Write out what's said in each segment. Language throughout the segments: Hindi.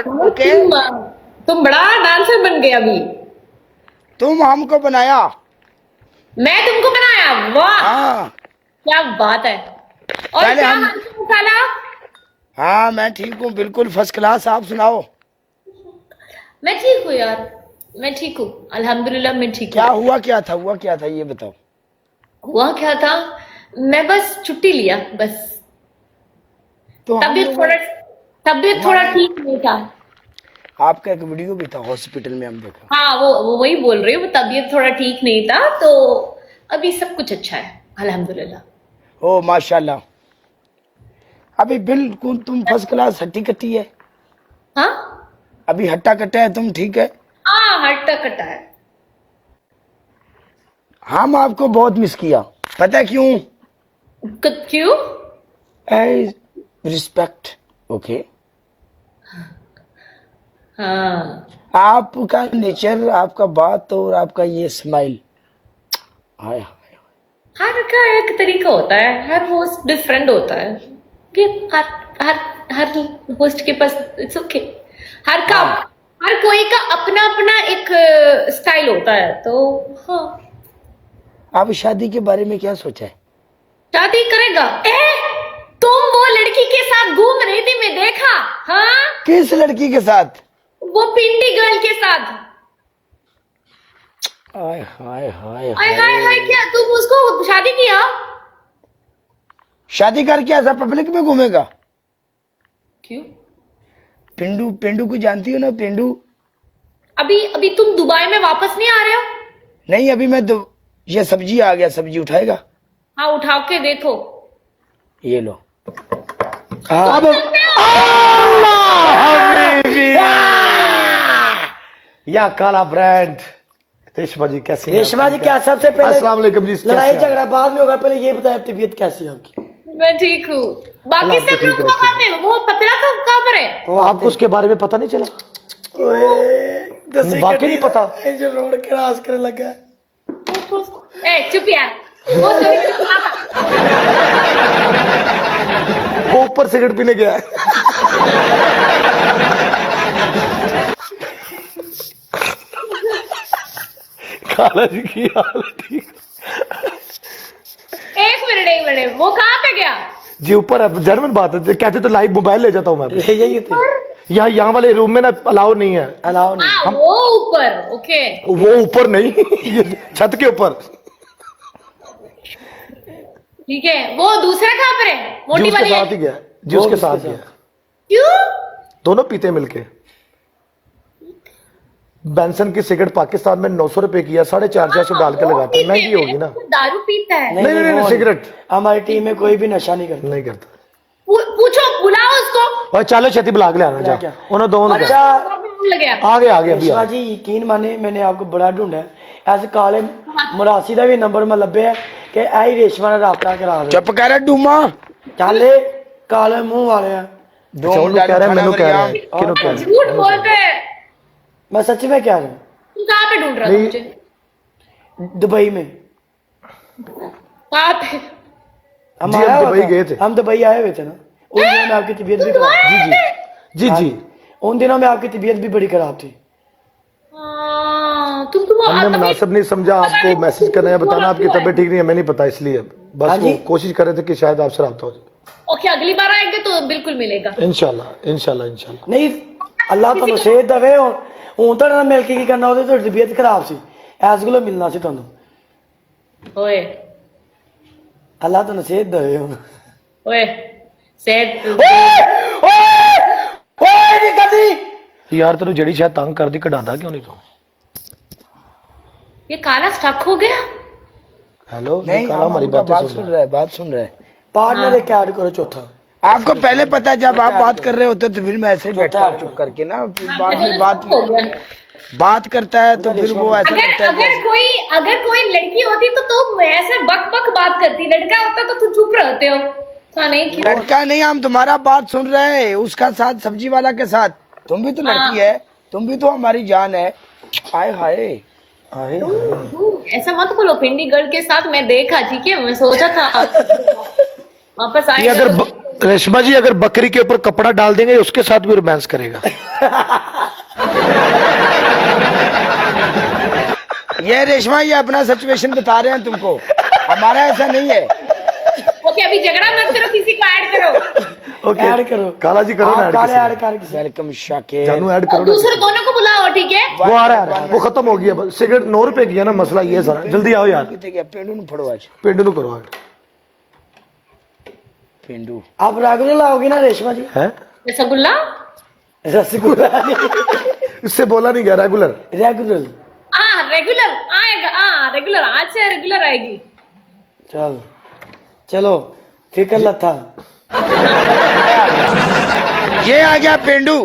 ओके। तुम बड़ा डांसर बन गए अभी। तुम हमको बनाया। मैं तुमको बनाया, वाह हाँ क्या बात है। और पहले क्या हम। हाल है मसाला? हाँ मैं ठीक हूँ, बिल्कुल फर्स्ट क्लास। आप सुनाओ। मैं ठीक हूँ यार, मैं ठीक हूँ अल्हम्दुलिल्लाह, मैं ठीक क्या हूँ। हुआ, क्या था, हुआ क्या था, ये बताओ। हुआ क्या था, मैं बस छुट्टी लिया बस। तो हम तबीयत लोगों थोड़ा तबीयत थोड़ा हमारे ठीक नहीं था। आपका एक वीडियो भी था हॉस्पिटल में, हम देखा। हाँ वो वही बोल रही हूँ, तबीयत थोड़ा ठीक नहीं था तो अभी सब कुछ अच्छा है अल्हम्दुलिल्लाह। ओ माशाल्लाह। अभी बिल्कुल तुम फर्स्ट क्लास, हट्टी कट्टी है। हाँ अभी हट्टा कट्टा है, तुम ठीक है। हाँ हट्टा कट्टा है। हम आपको बहुत मिस किया, पता है क्यों? क्यों? As respect. ओके। हाँ आपका नेचर, आपका बात और आपका ये स्माइल, हाय हाय। हर का एक तरीका होता है, हर होस्ट डिफरेंट होता है। ये हर हर हर होस्ट के पास इट्स ओके। हर का हाँ हर कोई का अपना अपना एक स्टाइल होता है तो हाँ। आप शादी के बारे में क्या सोचा है? शादी करेगा? तुम वो लड़की के साथ घूम रही थी, मैं देखा। हाँ किस लड़की के साथ? वो पिंडी गर्ल के साथ। हाय हाय हाय हाय हाय हाय, हाय। क्या तुम उसको शादी किया? शादी करके ऐसा पब्लिक में घूमेगा? क्यों? पिंडू, पिंडू को जानती हो ना, पिंडू? अभी अभी तुम दुबई में वापस नहीं आ रहे हो? नहीं, अभी मैं तो ये सब्जी आ गया, सब्जी उठाएगा। हाँ उठा के देखो। ये लो। तुम अब करते हो? या काला ब्रांड। रेशमा जी कैसी हैं? रेशमा जी, क्या सबसे पहले अस्सलाम वालेकुम जी, कैसे लड़ाई हैं? झगड़ा बाद में होगा, पहले ये बताया तबीयत कैसी है आपकी? मैं ठीक हूँ। बाकी अल्लाह सब आपको लोग ठीक कहाँ रखे। करते हैं? वो पतला कहाँ पर है? तो आपको उसके बारे में पता नहीं चला? वाकई नहीं पता? जो रोड क्रॉस करने लगा। चुप यार। वो तो मेरे को पता। वो ऊपर सिगरेट पीने गया है। काला जी की हालत ठीक? एक मिनट, वो कहाँ पे गया? जी ऊपर है, जर्मन बात है, कहते तो लाइव मोबाइल ले जाता हूँ मैं। ले जाइए थे। यहाँ वाले रूम में ना अलाउ नहीं है। अलाउ नहीं। हाँ वो ऊपर, ओके। वो ऊपर नहीं, ये छत के ऊपर। ठीक है, वो दूसरा कहाँ पर है? जी मोटी उसके वाली है? साथ ही गया, जी उसके साथ गया। क्यों? दोनों पीते मिलके। बेंसन की सिगरेट पाकिस्तान में 900 रुपए की है, 450 डाल के वो लगाते हैं, पीते महंगी होगी ना। वो दारू पीता है। नहीं, नहीं, नहीं, सिगरेट हमारी टीम में कोई भी नशा नहीं करता। नहीं करता। पूछो, बुलाओ उसको। और चलो छेती बुला के ले आना, जा क्या? उन्होंने दोनों अच्छा लग गया। आगे आगे अभी रेशमा आ। जी, यकीन माने मैंने आपको बड़ा ढूंढा है। ऐसे काले मुरासी का भी नंबर मैं लभ्या कि आई रेशमा ने राबता करा दे। चुप कर डूमा। चाले काले मुंह वाले हैं। अच्छा, उन्होंने कह रहे हैं, मैंने कह रहे हैं, किन्हों कह रहे हैं? झूठ बोलते हैं। मैं सच में कह रहा हूँ। तू कहाँ पे ढूंढ रहा था नहीं। दुबई में कहाँ पे? हम जी, आया हम हुआ दुबई था। गए थे। हम दुबई आए हुए थे ना, उन दिनों में आपकी तबीयत भी खराब जी जी जी। उन दिनों में आपकी तबीयत भी बड़ी खराब थी। तुम हमने मुनासिब नहीं समझा आपको मैसेज करना है, बताना आपकी तबीयत ठीक नहीं है, मैं नहीं पता, इसलिए हाँ बस जी। वो कोशिश कर रहे थे कि शायद आपसे रब्ता हो जाए। ओके, अगली बार आएंगे तो बिल्कुल मिलेगा। इंशाल्लाह इंशाल्लाह इंशाल्लाह। नहीं, अल्लाह ਤੁਹਾਨੂੰ सेहत दवे। ਹੁਣ ਤਾਂ ਨਾਲ ਮਿਲ ਕੇ ਕੀ ਕਰਨਾ, ਉਹਦੇ ਤੁਹਾਡੀ ਤਬੀयत ਖਰਾਬ ਸੀ, ਐਸ ਕੋਲੋਂ ਮਿਲਣਾ ਸੀ ਤੁਹਾਨੂੰ। ओए अल्लाह ਤੁਹਾਨੂੰ सेहत दवे। ਹੁਣ ओए सेठ। ਓਏ ਨਹੀਂ ਕਰਦੀ यार तेन जड़ी शायद तंग कर दी, कढ़ादा क्यों नहीं तू? ये काला स्टक हो गया। हेलो, नहीं, काला हमारी बातें सुन रहा है। बात सुन रहे हैं। पार्टनर एक ऐड करो चौथा। आपको पहले पता है, जब आप बात कर रहे होते तो फिर मैं ऐसे ही बैठा हूं चुप करके ना, फिर बाद में हो गया। बात करता है तो फिर वो ऐसा लगता है अगर कोई लड़की होती तो तुम ऐसे बक बक बात करती, लड़का होता तो तुम चुप रहते हो। हाँ नहीं क्यों? लड़का नहीं, हम तुम्हारा बात सुन रहे हैं, उसका साथ सब्जी वाला के साथ। तुम भी तो लड़की है, तुम भी तो हमारी जान है। हाय हाय आए ऐसा मत बोलो, पिंडी गर्ल के साथ मैं देखा, ठीक है, मैं सोचा था वापस ये आएगा अगर तो रेशमा जी अगर बकरी के ऊपर कपड़ा डाल देंगे उसके साथ भी रोमांस करेगा। ये रेशमा ये अपना सिचुएशन बता रहे हैं तुमको, हमारा ऐसा नहीं है। ओके अभी झगड़ा मत करो, किसी को ऐड करो। ओके ऐड करो, काला जी करो ना आप काले ऐड ऐड कर। वेलकम शाकिर, जानू ऐड और करो ना। दूसरे दोनों को बुलाओ, ठीक है? वो आ रहा है, वो खत्म हो गया। बस सिगरेट 9 रुपए की है ना, मसला ये है सारा। जल्दी आओ यार, पेंडू नु फड़ो आज, पेंडू नु करो ऐड। पेंडू आप रेगुलर लाओगे ना रेशमा जी? है रसगुल्ला रसगुल्ला इससे बोला नहीं गया रेगुलर। रेगुलर रेगुलर आएगा, रेगुलर आज से रेगुलर आएगी। चल चलो फिकर लथा। ये आ गया पेंडू।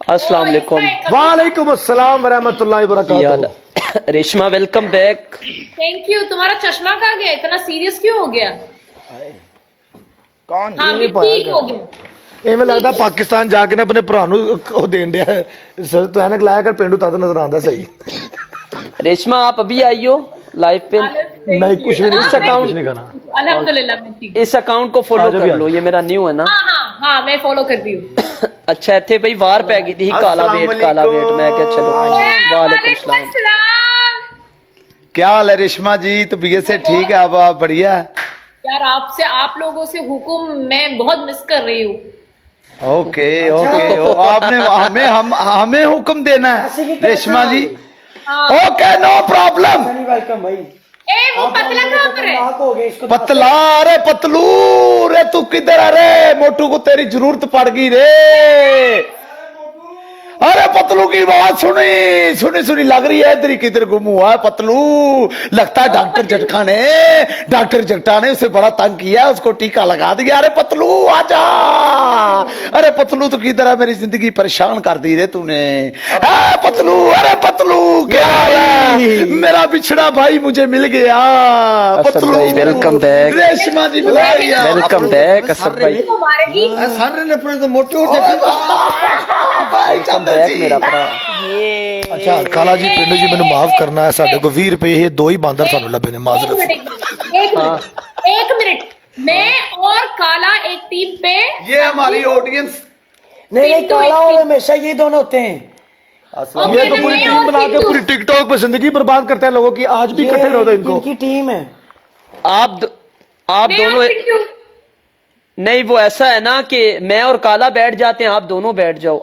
अस्सलाम वालेकुम वालेकुम अस्सलाम वरहमतुल्लाहि वबरकातुहू। Reshma, welcome back. Thank you. तुम्हारा चश्मा कहाँ गया? इतना सीरियस क्यों हो गया? कौन? हाँ भी ठीक हो गया। एवें लगता पाकिस्तान जाके ना अपने भरा नु देन दिया सर। तो ऐनक लाया कर, पेंडू तद नजर आंदा सही। रेशमा आप अभी आई हो लाइव पे? नहीं कुछ भी नहीं, इस अकाउंट नहीं करना। अल्हम्दुलिल्लाह मैं ठीक। इस अकाउंट को फॉलो कर लो, ये मेरा न्यू है ना। हाँ मैं फॉलो करती हूँ। अच्छा इतने भाई वार पै गई थी काला वेट मैं क्या चलो। वालेकुम सलाम। क्या हाल है रेशमा जी? तो बीए से ठीक है, अब आप बढ़िया? यार आपसे, आप लोगों से हुकुम मैं बहुत मिस कर रही हूँ। ओके ओके, आपने हमें हुक्म देना है Reshma ji. Okay no problem. Welcome भाई। ए वो पतला कहाँ पर है? हो गए इसको। पतला, अरे पतलू रे तू किधर है रे? मोटू को तेरी जरूरत पड़ गई रे। अरे पतलू की आवाज सुनी लग रही है, इधर किधर गुम हुआ है पतलू? लगता है डॉक्टर जट्टा ने उसे बड़ा तंग किया, उसको टीका लगा दिया। अरे पतलू आजा, अरे पतलू तो किधर है? मेरी जिंदगी परेशान कर दी रे तूने। पतलू, अरे पतलू क्या हाल है? मेरा बिछड़ा भाई मुझे मिल गया। Patlu welcome back. रेशमा जी मिला गया। वेलकम बैक असद भाई। वो मारेगी। बैक मेरा भरा। अच्छा काला जी, पिंडू जी मैंने माफ करना है, साडे को 20 रुपए ये 2 ही बांदर सानू लभे ने। माजरत। एक मिनट, मैं और काला एक टीम पे। ये हमारी ऑडियंस। नहीं काला और हमेशा ये दोनों होते हैं। ये तो पूरी टीम बना के पूरी टिकटॉक पे जिंदगी बर्बाद करते हैं लोगों की। आज भी इकट्ठे रहो इनको। इनकी टीम है। आप दोनों नहीं, वो ऐसा है ना कि मैं और काला बैठ जाते हैं, आप दोनों बैठ जाओ।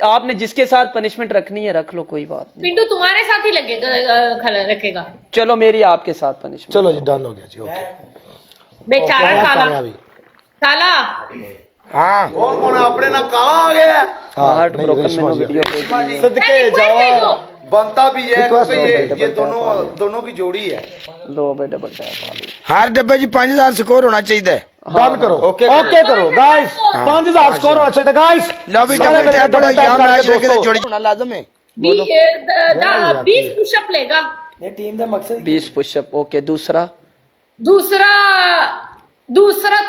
आपने जिसके साथ पनिशमेंट रखनी है रख लो, कोई बात नहीं। पिंटू तुम्हारे साथ ही लगेगा, रखेगा। चलो मेरी आपके साथ पनिशमेंट। चलो जी डन हो गया जी। ओके बेचारा काला। काला हाँ कौन अपने ना काला आ गया? हार्ट ब्रोकन मैंने वीडियो भेजी। सदके जाओ, बनता भी है Request क्योंकि ये दोनों की जोड़ी है। लो भाई डबल टैप। हर डब्बे जी 5000 स्कोर होना चाहिए। डन करो। ओके करो गाइस, 5000 स्कोर हो अच्छे गाइस। लो भी डबल टैप बड़ा यार मैच लेके जोड़ी होना लाजम है। 20 पुशअप लेगा। ये टीम का मकसद 20 पुशअप। ओके दूसरा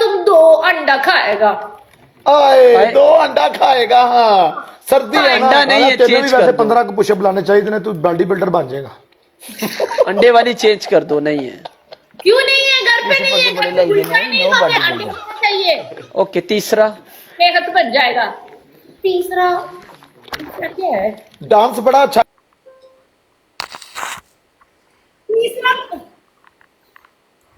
तुम 2 अंडा खाएगा। आए 2 अंडा खाएगा। हाँ सर्दी है ना। अंडा नहीं है, तेरे भी चेंज वैसे कर दो। 15 को पुशअप लाने चाहिए ना, तू बॉडी बिल्डर बन जाएगा। अंडे वाली चेंज कर दो। नहीं है? क्यों नहीं है? घर पे नहीं है, घर पे कुलचा ही नहीं खाते, अंडे खाना चाहिए। ओके तीसरा सेहत बन जाएगा। तीसरा क्या है? डांस बड़ा अच्छा।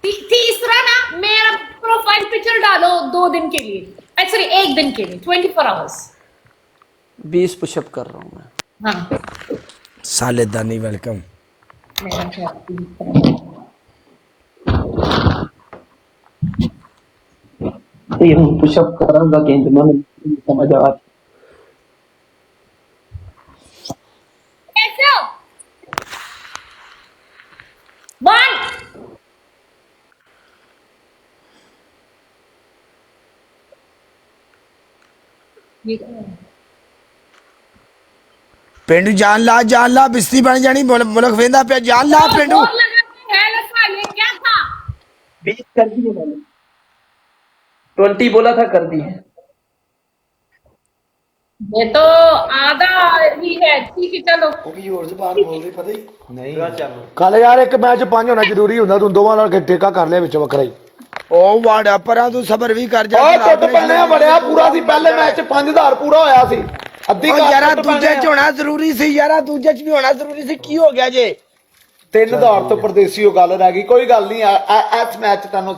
तीसरा ना मेरा प्रोफाइल पिक्चर डालो 2 दिन के लिए, एक्चुअली 1 दिन के लिए, 24 आवर्स। 20 पुशअप कर रहा हूँ मैं। हाँ साले दानी वेलकम। ये पुशअप कर रहा हूँ गेंद में समझ आ। कैसे हो? 1 पेंडू जान ला बिस्ती बन जानी। मुल्क वेंदा पे जान ला पेंडू। क्या था? 20 कर दिए मैंने। 20 बोला था, कर दिए। ये तो आधा ही है। ठीक है चलो। काले यार एक मैच 5 होना जरूरी ਹੁੰਦਾ, ਤੂੰ ਦੋਵਾਂ ਨਾਲ ਠੇਕਾ ਕਰ ਲਿਆ ਵਿੱਚ ਵੱਖਰਾ ਹੀ। ਉਹ ਵਾੜਾ ਪਰਾਂ ਤੂੰ ਸਬਰ ਵੀ ਕਰ ਜਾ ਓਏ ਟੁੱਟ ਪੈਣਿਆ ਬੜਿਆ ਪੂਰਾ ਸੀ ਪਹਿਲੇ ਮੈਚ 'ਚ 5000 ਪੂਰਾ ਹੋਇਆ ਸੀ ਅੱਧੀ ਉਹ ਘਰ ਯਾਰਾ ਟੁੱਟ ਦੂਜੇ ਪੈਣੇ ਚ ਹੋਣਾ ਜ਼ਰੂਰੀ ਸੀ ਯਾਰਾ ਦੂਜੇ ਚ ਵੀ ਹੋਣਾ ਜ਼ਰੂਰੀ ਸੀ ਕੀ ਹੋ ਗਿਆ ਜੇ 3000 ਤੋਂ ਪਰਦੇਸੀ ਉਹ ਗੱਲ ਰਹਿ ਗਈ ਕੋਈ ਗੱਲ ਨਹੀਂ ਇਸ ਮੈਚ 'ਚ ਤੈਨੂੰ